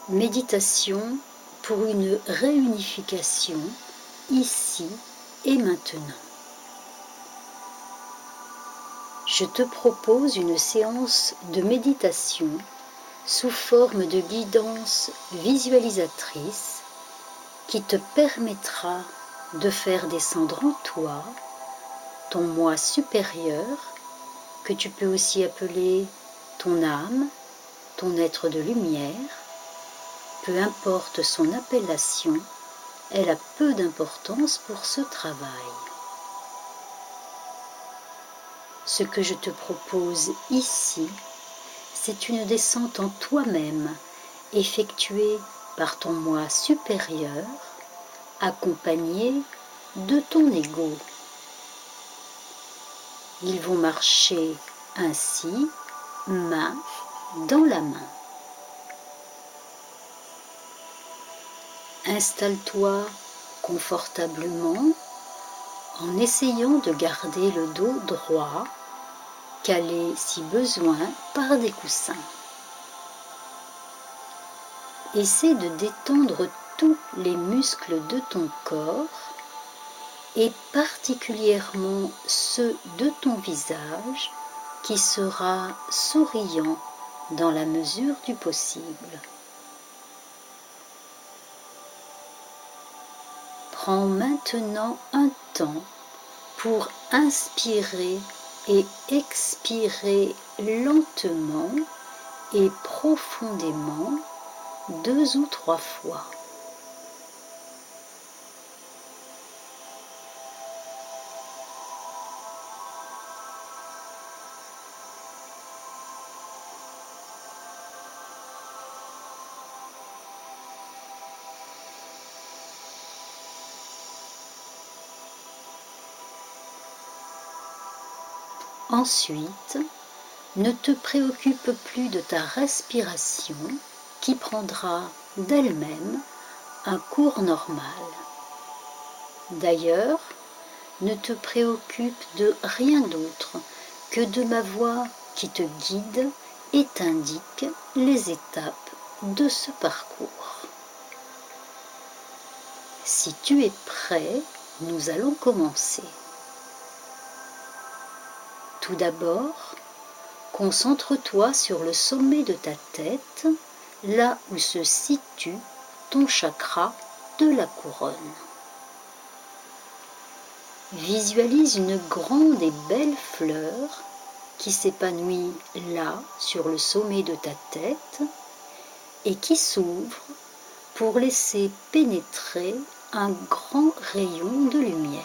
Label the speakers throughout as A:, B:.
A: Méditation pour une réunification ici et maintenant. Je te propose une séance de méditation sous forme de guidance visualisatrice qui te permettra de faire descendre en toi ton moi supérieur, que tu peux aussi appeler ton âme, ton être de lumière. Peu importe son appellation, elle a peu d'importance pour ce travail. Ce que je te propose ici, c'est une descente en toi-même, effectuée par ton moi supérieur, accompagné de ton ego. Ils vont marcher ainsi, main dans la main. Installe-toi confortablement en essayant de garder le dos droit, calé si besoin par des coussins. Essaie de détendre tous les muscles de ton corps et particulièrement ceux de ton visage qui sera souriant dans la mesure du possible. Prends maintenant un temps pour inspirer et expirer lentement et profondément 2 ou 3 fois. Ensuite, ne te préoccupe plus de ta respiration qui prendra d'elle-même un cours normal. D'ailleurs, ne te préoccupe de rien d'autre que de ma voix qui te guide et t'indique les étapes de ce parcours. Si tu es prêt, nous allons commencer. Tout d'abord, concentre-toi sur le sommet de ta tête, là où se situe ton chakra de la couronne. Visualise une grande et belle fleur qui s'épanouit là sur le sommet de ta tête et qui s'ouvre pour laisser pénétrer un grand rayon de lumière.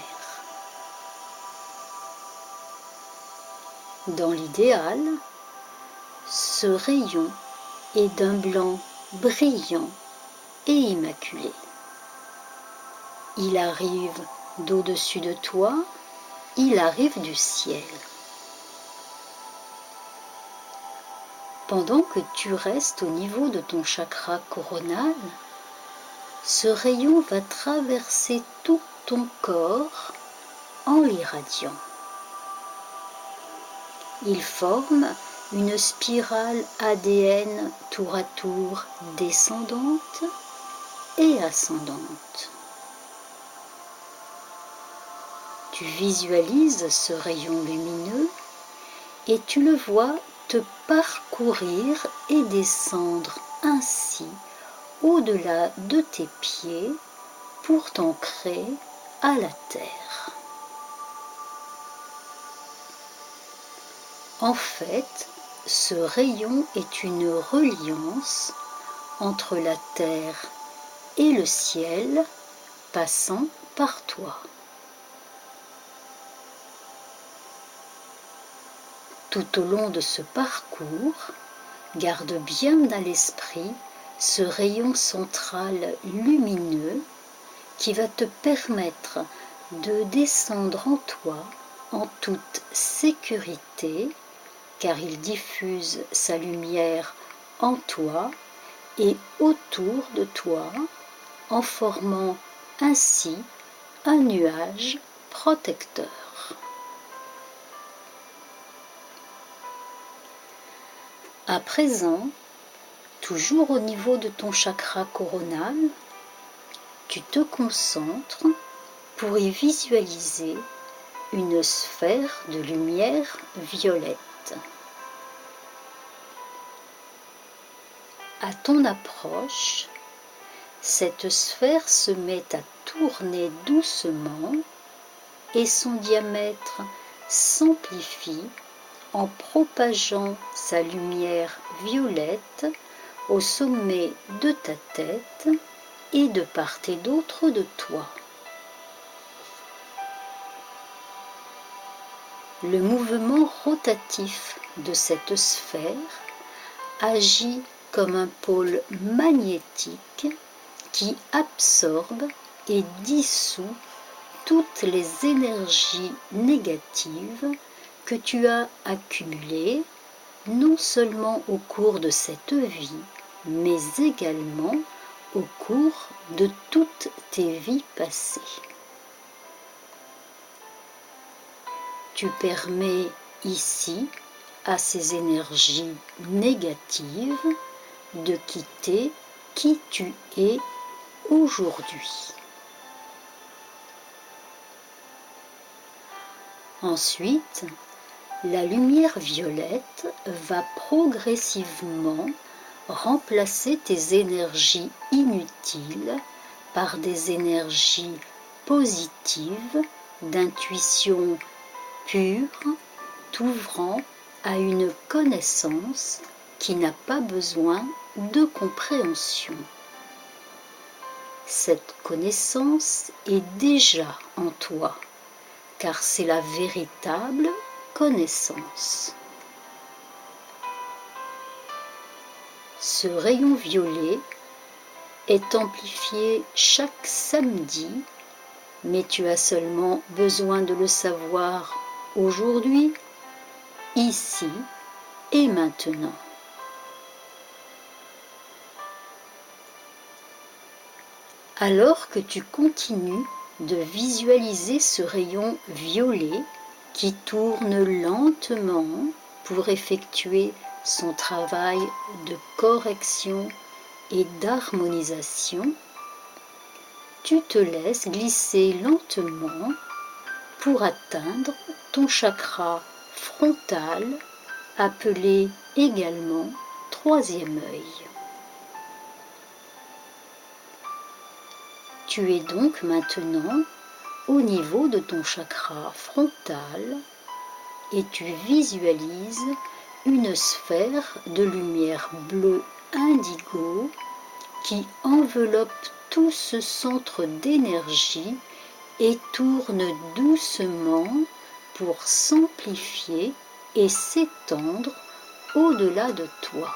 A: Dans l'idéal, ce rayon est d'un blanc brillant et immaculé. Il arrive d'au-dessus de toi, il arrive du ciel. Pendant que tu restes au niveau de ton chakra coronal, ce rayon va traverser tout ton corps en l'irradiant. Il forme une spirale ADN tour à tour descendante et ascendante. Tu visualises ce rayon lumineux et tu le vois te parcourir et descendre ainsi au-delà de tes pieds pour t'ancrer à la terre. En fait, ce rayon est une reliance entre la terre et le ciel passant par toi. Tout au long de ce parcours, garde bien à l'esprit ce rayon central lumineux qui va te permettre de descendre en toi en toute sécurité, car il diffuse sa lumière en toi et autour de toi, en formant ainsi un nuage protecteur. À présent, Toujours au niveau de ton chakra coronal, tu te concentres pour y visualiser une sphère de lumière violette. À ton approche, cette sphère se met à tourner doucement et son diamètre s'amplifie en propageant sa lumière violette au sommet de ta tête et de part et d'autre de toi. Le mouvement rotatif de cette sphère agit comme un pôle magnétique qui absorbe et dissout toutes les énergies négatives que tu as accumulées, non seulement au cours de cette vie, mais également au cours de toutes tes vies passées. Tu permets ici à ces énergies négatives de quitter qui tu es aujourd'hui. Ensuite, la lumière violette va progressivement remplacer tes énergies inutiles par des énergies positives d'intuition pure, t'ouvrant à une connaissance qui n'a pas besoin de compréhension. Cette connaissance est déjà en toi, car c'est la véritable connaissance. Ce rayon violet est amplifié chaque samedi, mais tu as seulement besoin de le savoir aujourd'hui, ici et maintenant. Alors que tu continues de visualiser ce rayon violet qui tourne lentement pour effectuer son travail de correction et d'harmonisation, tu te laisses glisser lentement pour atteindre ton chakra frontal, appelé également troisième œil. Tu es donc maintenant au niveau de ton chakra frontal et tu visualises une sphère de lumière bleue indigo qui enveloppe tout ce centre d'énergie et tourne doucement pour s'amplifier et s'étendre au-delà de toi.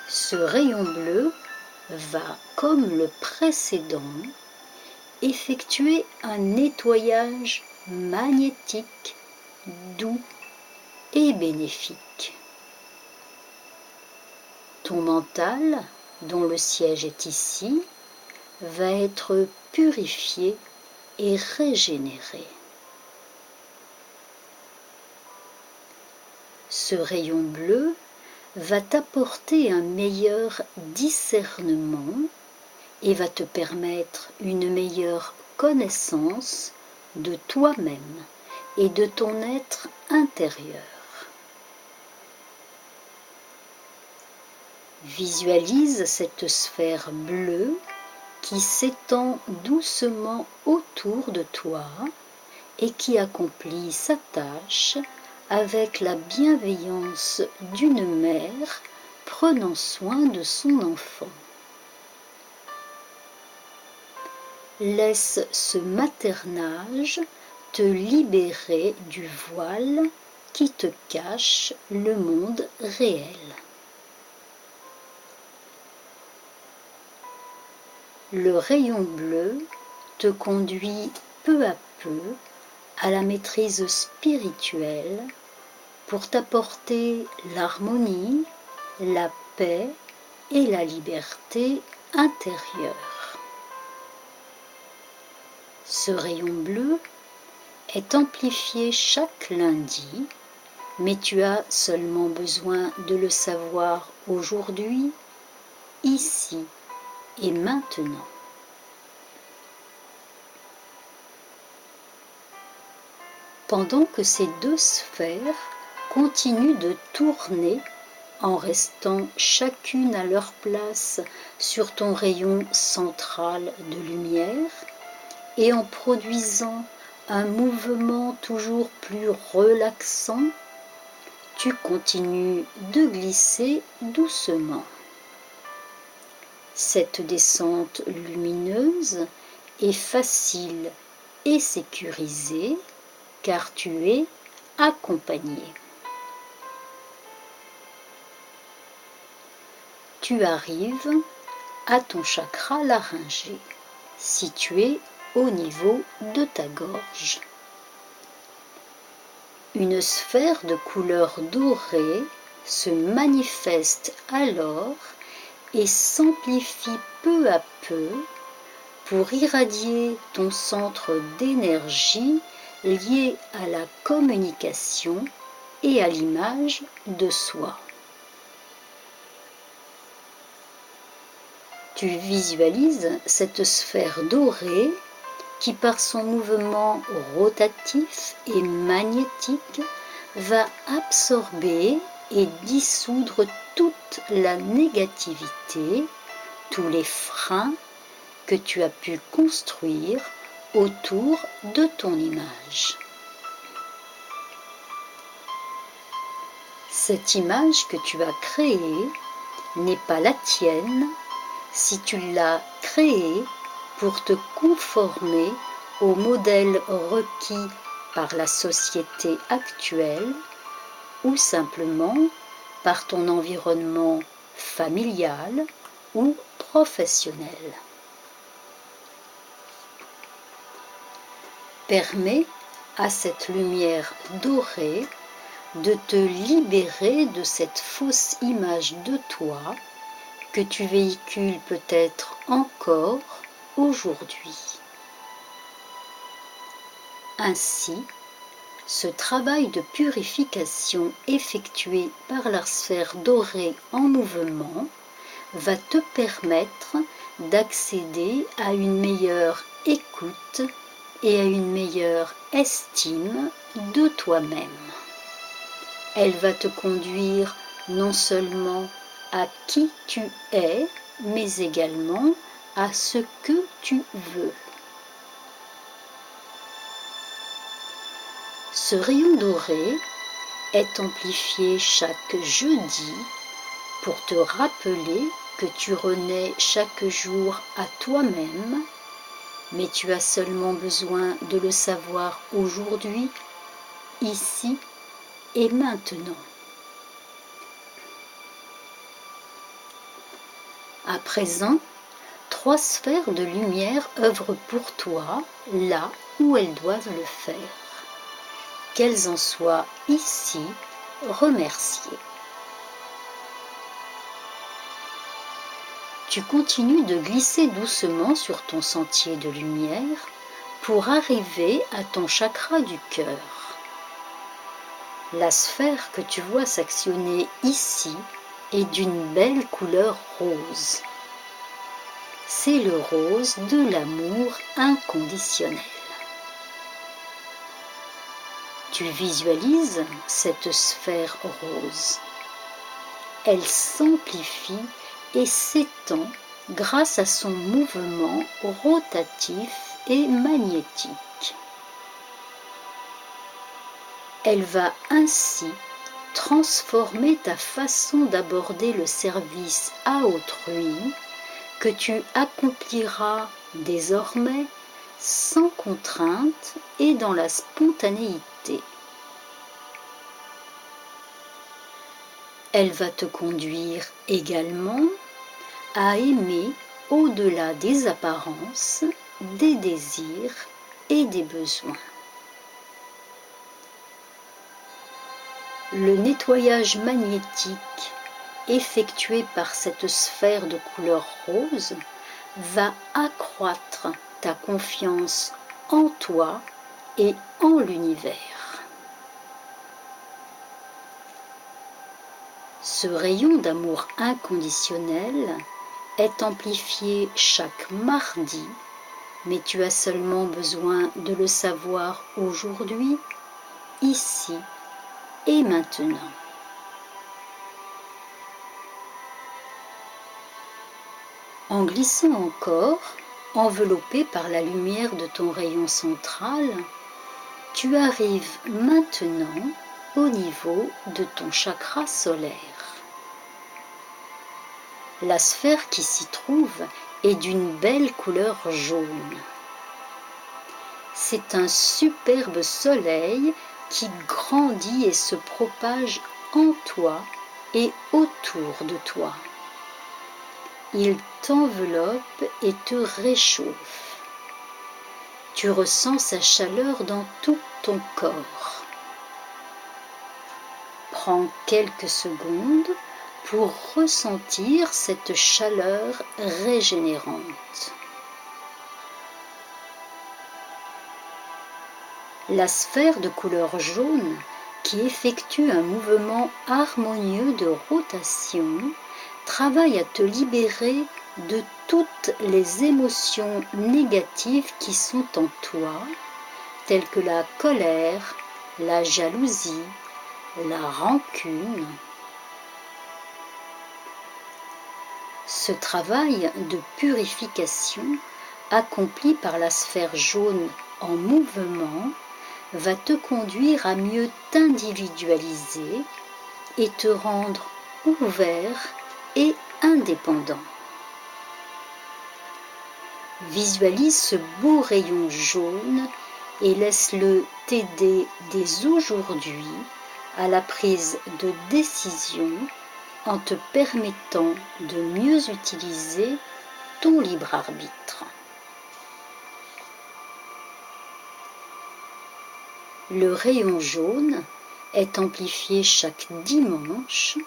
A: Ce rayon bleu va, comme le précédent, effectuer un nettoyage magnétique, doux et bénéfique. Ton mental, dont le siège est ici, va être purifié et régénéré. Ce rayon bleu va t'apporter un meilleur discernement et va te permettre une meilleure connaissance de toi-même et de ton être intérieur. Visualise cette sphère bleue qui s'étend doucement autour de toi et qui accomplit sa tâche avec la bienveillance d'une mère prenant soin de son enfant. Laisse ce maternage te libérer du voile qui te cache le monde réel. Le rayon bleu te conduit peu à peu à la maîtrise spirituelle pour t'apporter l'harmonie, la paix et la liberté intérieure. Ce rayon bleu est amplifié chaque lundi mais tu as seulement besoin de le savoir aujourd'hui, ici et maintenant. Pendant que ces deux sphères continuent de tourner en restant chacune à leur place sur ton rayon central de lumière et en produisant un mouvement toujours plus relaxant, tu continues de glisser doucement. Cette descente lumineuse est facile et sécurisée car tu es accompagné. Tu arrives à ton chakra laryngé, situé au niveau de ta gorge. Une sphère de couleur dorée se manifeste alors et s'amplifie peu à peu pour irradier ton centre d'énergie lié à la communication et à l'image de soi. Tu visualises cette sphère dorée qui, par son mouvement rotatif et magnétique, va absorber et dissoudre toute la négativité, tous les freins que tu as pu construire autour de ton image. Cette image que tu as créée n'est pas la tienne si tu l'as créée pour te conformer au modèle requis par la société actuelle ou simplement par ton environnement familial ou professionnel. Permets à cette lumière dorée de te libérer de cette fausse image de toi que tu véhicules peut-être encore aujourd'hui. Ainsi, ce travail de purification effectué par la sphère dorée en mouvement va te permettre d'accéder à une meilleure écoute et à une meilleure estime de toi-même. Elle va te conduire non seulement à qui tu es, mais également à ce que tu veux. Ce rayon doré est amplifié chaque jeudi pour te rappeler que tu renais chaque jour à toi-même, mais tu as seulement besoin de le savoir aujourd'hui, ici et maintenant. À présent, 3 sphères de lumière œuvrent pour toi là où elles doivent le faire. Qu'elles en soient ici remerciées. Tu continues de glisser doucement sur ton sentier de lumière pour arriver à ton chakra du cœur. La sphère que tu vois s'actionner ici est d'une belle couleur rose. C'est le rose de l'amour inconditionnel. Tu visualises cette sphère rose. Elle s'amplifie et s'étend grâce à son mouvement rotatif et magnétique. Elle va ainsi transformer ta façon d'aborder le service à autrui que tu accompliras désormais sans contrainte et dans la spontanéité. Elle va te conduire également à aimer au-delà des apparences, des désirs et des besoins. Le nettoyage magnétique effectué par cette sphère de couleur rose va accroître ta confiance en toi et en l'univers. Ce rayon d'amour inconditionnel est amplifié chaque mardi, mais tu as seulement besoin de le savoir aujourd'hui, ici et maintenant. En glissant encore, enveloppé par la lumière de ton rayon central, tu arrives maintenant au niveau de ton chakra solaire. La sphère qui s'y trouve est d'une belle couleur jaune. C'est un superbe soleil qui grandit et se propage en toi et autour de toi. Il t'enveloppe et te réchauffe. Tu ressens sa chaleur dans tout ton corps. Prends quelques secondes pour ressentir cette chaleur régénérante. La sphère de couleur jaune, qui effectue un mouvement harmonieux de rotation, travaille à te libérer de toutes les émotions négatives qui sont en toi, telles que la colère, la jalousie, la rancune. Ce travail de purification, accompli par la sphère jaune en mouvement, va te conduire à mieux t'individualiser et te rendre ouvert et indépendant. Visualise ce beau rayon jaune et laisse-le t'aider dès aujourd'hui à la prise de décision en te permettant de mieux utiliser ton libre arbitre. Le rayon jaune est amplifié chaque dimanche,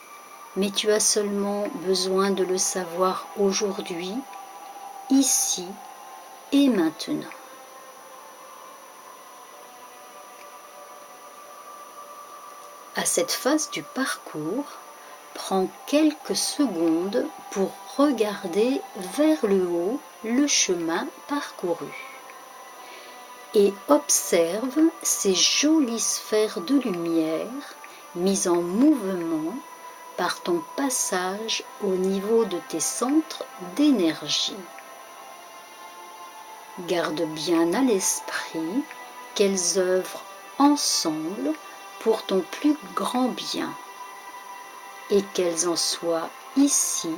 A: mais tu as seulement besoin de le savoir aujourd'hui, ici et maintenant. À cette phase du parcours, prends quelques secondes pour regarder vers le haut le chemin parcouru et observe ces jolies sphères de lumière mises en mouvement par ton passage au niveau de tes centres d'énergie. Garde bien à l'esprit qu'elles œuvrent ensemble pour ton plus grand bien et qu'elles en soient ici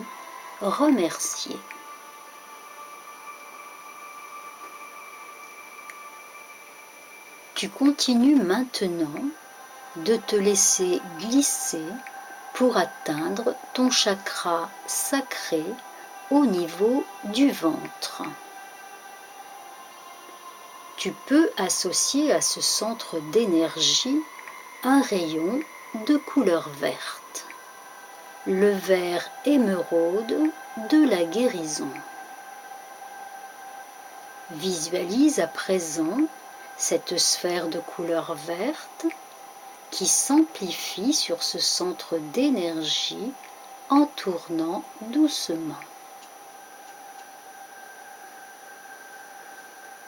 A: remerciées. Tu continues maintenant de te laisser glisser pour atteindre ton chakra sacré au niveau du ventre. Tu peux associer à ce centre d'énergie un rayon de couleur verte, le vert émeraude de la guérison. Visualise à présent cette sphère de couleur verte qui s'amplifie sur ce centre d'énergie en tournant doucement.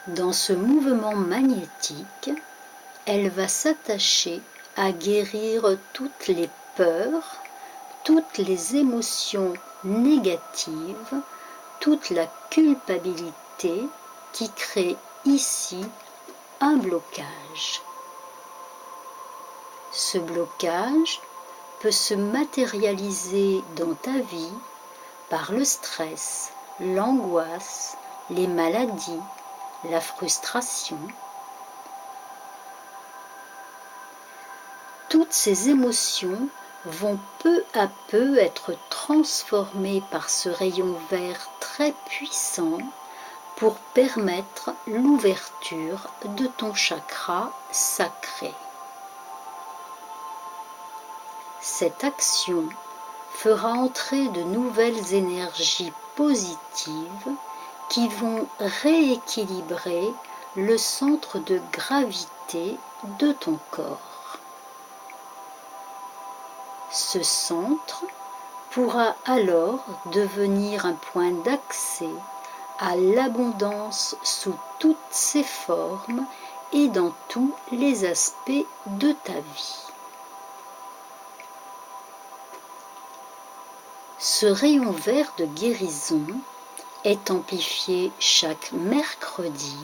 A: Dans ce mouvement magnétique, elle va s'attacher à guérir toutes les peurs, toutes les émotions négatives, toute la culpabilité qui crée ici un blocage. Ce blocage peut se matérialiser dans ta vie par le stress, l'angoisse, les maladies, la frustration. Toutes ces émotions vont peu à peu être transformées par ce rayon vert très puissant pour permettre l'ouverture de ton chakra sacré. Cette action fera entrer de nouvelles énergies positives qui vont rééquilibrer le centre de gravité de ton corps. Ce centre pourra alors devenir un point d'accès à l'abondance sous toutes ses formes et dans tous les aspects de ta vie. Ce rayon vert de guérison est amplifié chaque mercredi,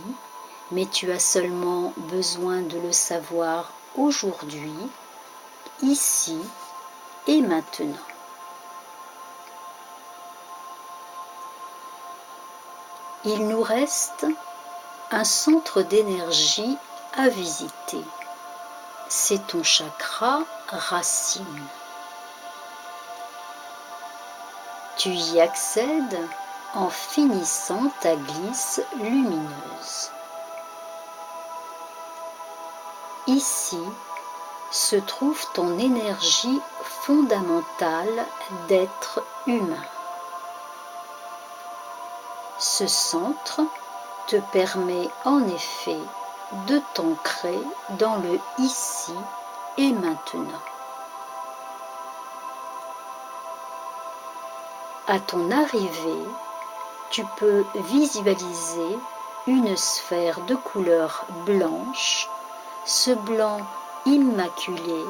A: mais tu as seulement besoin de le savoir aujourd'hui, ici et maintenant. Il nous reste un centre d'énergie à visiter. C'est ton chakra racine. Tu y accèdes en finissant ta glisse lumineuse. Ici se trouve ton énergie fondamentale d'être humain. Ce centre te permet en effet de t'ancrer dans le ici et maintenant. À ton arrivée, tu peux visualiser une sphère de couleur blanche, ce blanc immaculé,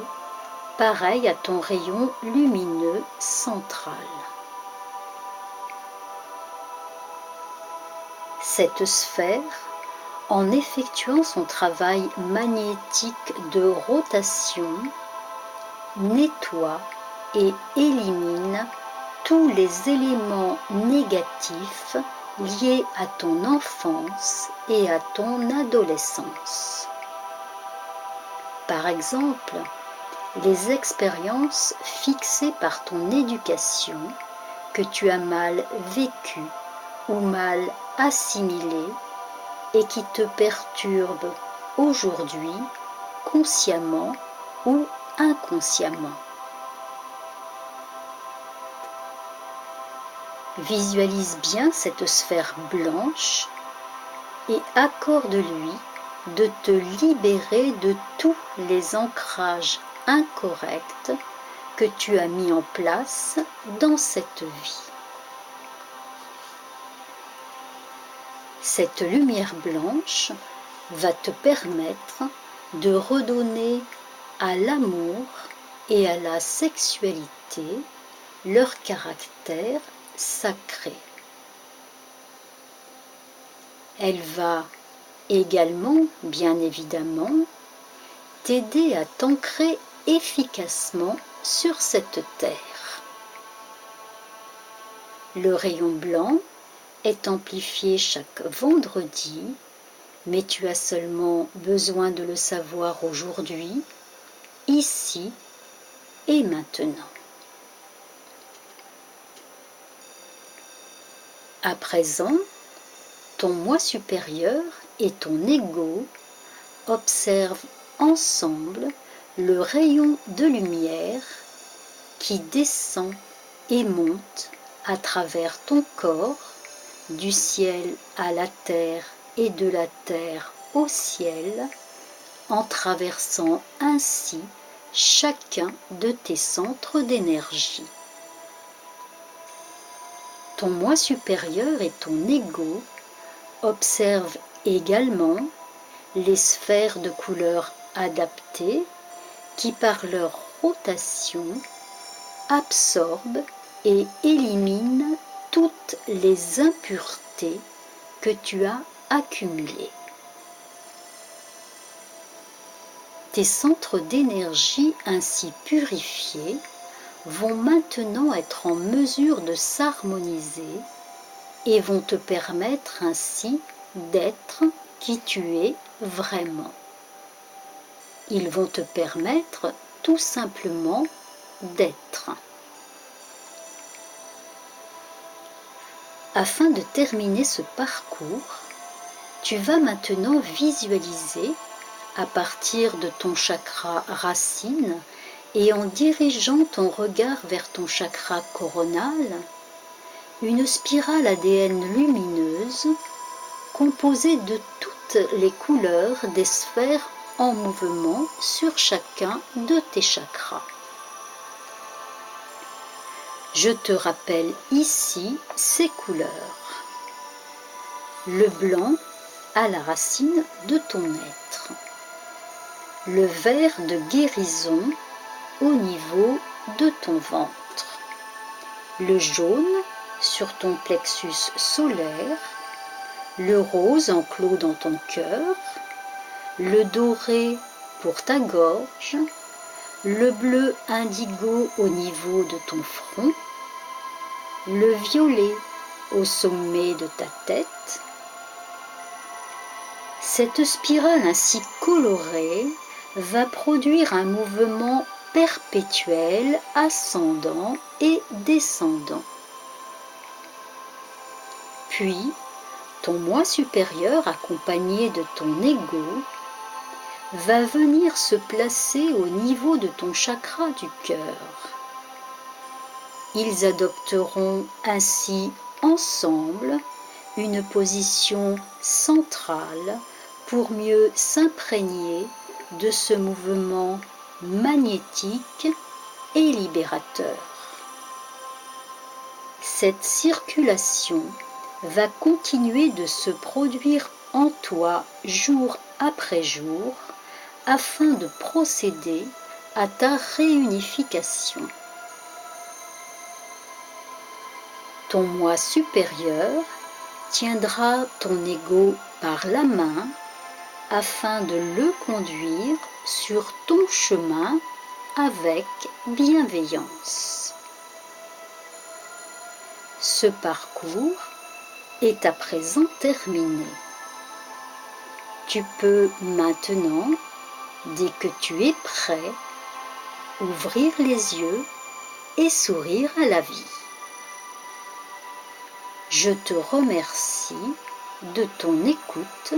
A: pareil à ton rayon lumineux central. Cette sphère, en effectuant son travail magnétique de rotation, nettoie et élimine tous les éléments négatifs liés à ton enfance et à ton adolescence. Par exemple, les expériences fixées par ton éducation que tu as mal vécues ou mal assimilées et qui te perturbent aujourd'hui, consciemment ou inconsciemment. Visualise bien cette sphère blanche et accorde-lui de te libérer de tous les ancrages incorrects que tu as mis en place dans cette vie. Cette lumière blanche va te permettre de redonner à l'amour et à la sexualité leur caractère sacré. Elle va également, bien évidemment, t'aider à t'ancrer efficacement sur cette terre. Le rayon blanc est amplifié chaque vendredi, mais tu as seulement besoin de le savoir aujourd'hui, ici et maintenant. À présent, ton moi supérieur et ton ego observent ensemble le rayon de lumière qui descend et monte à travers ton corps, du ciel à la terre et de la terre au ciel, en traversant ainsi chacun de tes centres d'énergie. Ton moi supérieur et ton ego observent également les sphères de couleur adaptées qui, par leur rotation, absorbent et éliminent toutes les impuretés que tu as accumulées. Tes centres d'énergie ainsi purifiés vont maintenant être en mesure de s'harmoniser et vont te permettre ainsi d'être qui tu es vraiment. Ils vont te permettre tout simplement d'être. Afin de terminer ce parcours, tu vas maintenant visualiser à partir de ton chakra racine et en dirigeant ton regard vers ton chakra coronal, une spirale ADN lumineuse composée de toutes les couleurs des sphères en mouvement sur chacun de tes chakras. Je te rappelle ici ces couleurs. Le blanc à la racine de ton être. Le vert de guérison au niveau de ton ventre. Le jaune sur ton plexus solaire. Le rose enclos dans ton cœur. Le doré pour ta gorge. Le bleu indigo au niveau de ton front. Le violet au sommet de ta tête. Cette spirale ainsi colorée va produire un mouvement perpétuel ascendant et descendant. Puis, ton moi supérieur accompagné de ton ego va venir se placer au niveau de ton chakra du cœur. Ils adopteront ainsi ensemble une position centrale pour mieux s'imprégner de ce mouvement magnétique et libérateur. Cette circulation va continuer de se produire en toi jour après jour afin de procéder à ta réunification. Ton moi supérieur tiendra ton ego par la main afin de le conduire sur ton chemin avec bienveillance. Ce parcours est à présent terminé. Tu peux maintenant, dès que tu es prêt, ouvrir les yeux et sourire à la vie. Je te remercie de ton écoute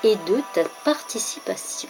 A: et de ta participation.